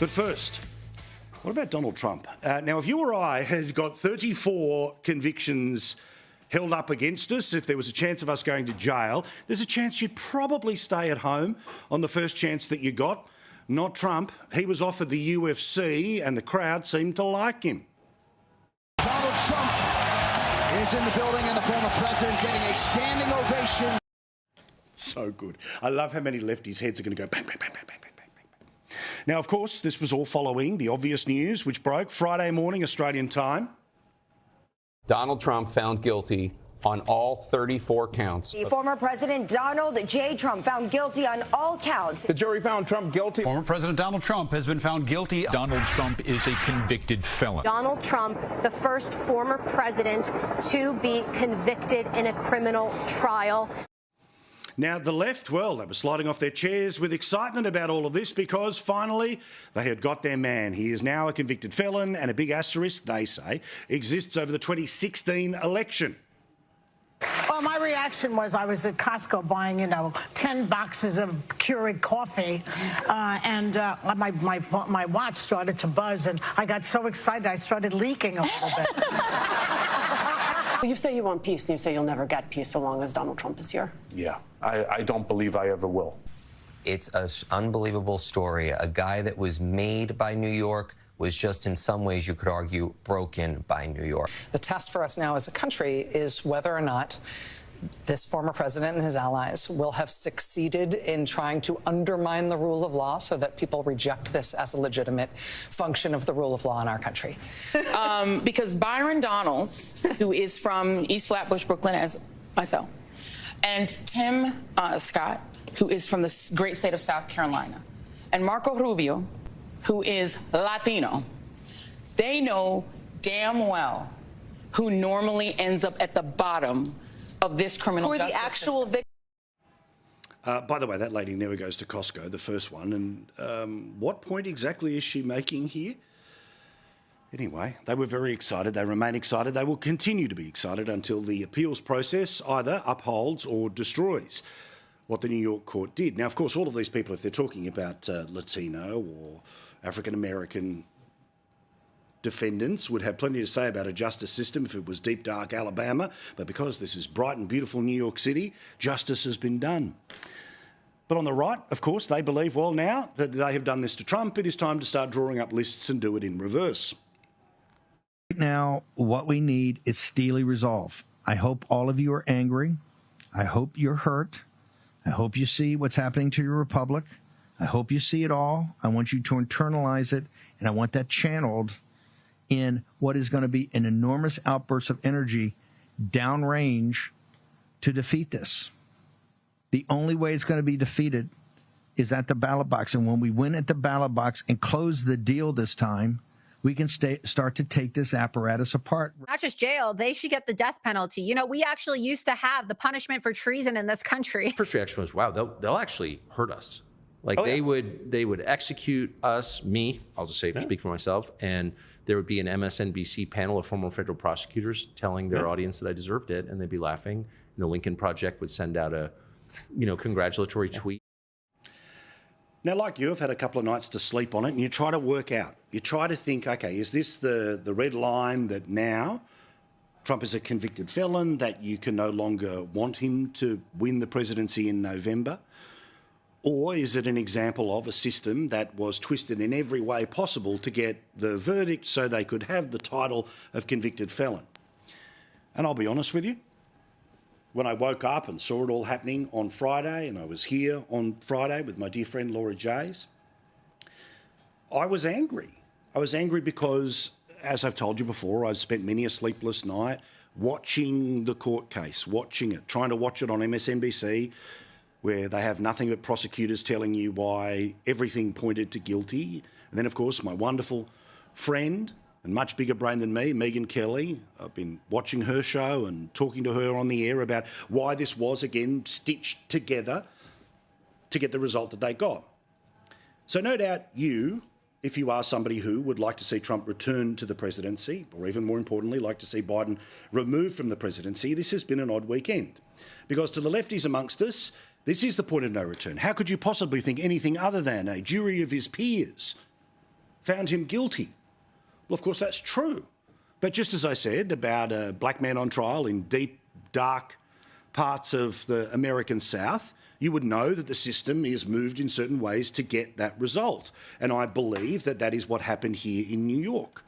But first, what about Donald Trump? Now, if you or I had got 34 convictions held up against us, if there was a chance of us going to jail, there's a chance you'd probably stay at home on the first chance that you got. Not Trump. He was offered the UFC and the crowd seemed to like him. Donald Trump is in the building and the former president getting a standing ovation. So good. I love how many lefties' heads are going to go bang, bang, bang, bang, bang, bang, bang, bang. Now, of course, this was all following the obvious news, which broke Friday morning Australian time. Donald Trump found guilty on all 34 counts. The former President Donald J. Trump found guilty on all counts. The jury found Trump guilty. Former President Donald Trump has been found guilty. Donald Trump is a convicted felon. Donald Trump, the first former president to be convicted in a criminal trial. Now, the left, well, they were sliding off their chairs with excitement about all of this because finally they had got their man. He is now a convicted felon, and a big asterisk, they say, exists over the 2016 election. Well, my reaction was I was at Costco buying, 10 boxes of Keurig coffee, and my watch started to buzz, and I got so excited I started leaking a little bit. You say you want peace, and you say you'll never get peace so long as Donald Trump is here. Yeah, I don't believe I ever will. It's an unbelievable story. A guy that was made by New York was just in some ways, you could argue, broken by New York. The test for us now as a country is whether or not this former president and his allies will have succeeded in trying to undermine the rule of law so that people reject this as a legitimate function of the rule of law in our country. Because Byron Donalds, who is from East Flatbush, Brooklyn, as myself, and Tim Scott, who is from the great state of South Carolina, and Marco Rubio, who is Latino, they know damn well who normally ends up at the bottom of this criminal justice system. Who are the actual victims? By the way, that lady never goes to Costco, the first one. And what point exactly is she making here? Anyway, they were very excited. They remain excited. They will continue to be excited until the appeals process either upholds or destroys what the New York court did. Now, of course, all of these people, if they're talking about Latino or African-American defendants, would have plenty to say about a justice system if it was deep, dark Alabama. But because this is bright and beautiful New York City, justice has been done. But on the right, of course, they believe, well, now that they have done this to Trump, it is time to start drawing up lists and do it in reverse. Right now, what we need is steely resolve. I hope all of you are angry. I hope you're hurt. I hope you see what's happening to your republic. I hope you see it all. I want you to internalize it, and I want that channeled in what is going to be an enormous outburst of energy downrange to defeat this. The only way it's going to be defeated is at the ballot box. And when we win at the ballot box and close the deal this time, we can start to take this apparatus apart. Not just jail, they should get the death penalty. We actually used to have the punishment for treason in this country. First reaction was, wow, they'll actually hurt us. Like they would execute us, me, I'll just say, speak for myself, and there would be an MSNBC panel of former federal prosecutors telling their audience that I deserved it, and they'd be laughing. And the Lincoln Project would send out a, congratulatory tweet. Now, like you, I've had a couple of nights to sleep on it, and you try to work out. You try to think, okay, is this the red line that now Trump is a convicted felon, that you can no longer want him to win the presidency in November? Or is it an example of a system that was twisted in every way possible to get the verdict so they could have the title of convicted felon? And I'll be honest with you, when I woke up and saw it all happening on Friday, and I was here on Friday with my dear friend Laura Jays, I was angry. I was angry because, as I've told you before, I've spent many a sleepless night watching the court case, watching it, trying to watch it on MSNBC, where they have nothing but prosecutors telling you why everything pointed to guilty. And then, of course, my wonderful friend and much bigger brain than me, Megyn Kelly, I've been watching her show and talking to her on the air about why this was, again, stitched together to get the result that they got. So no doubt you, if you are somebody who would like to see Trump return to the presidency, or even more importantly, like to see Biden removed from the presidency, this has been an odd weekend. Because to the lefties amongst us, this is the point of no return. How could you possibly think anything other than a jury of his peers found him guilty. Well, of course, that's true. But just as I said about a black man on trial in deep, dark parts of the American South, you would know that the system is moved in certain ways to get that result. And I believe that that is what happened here in New York.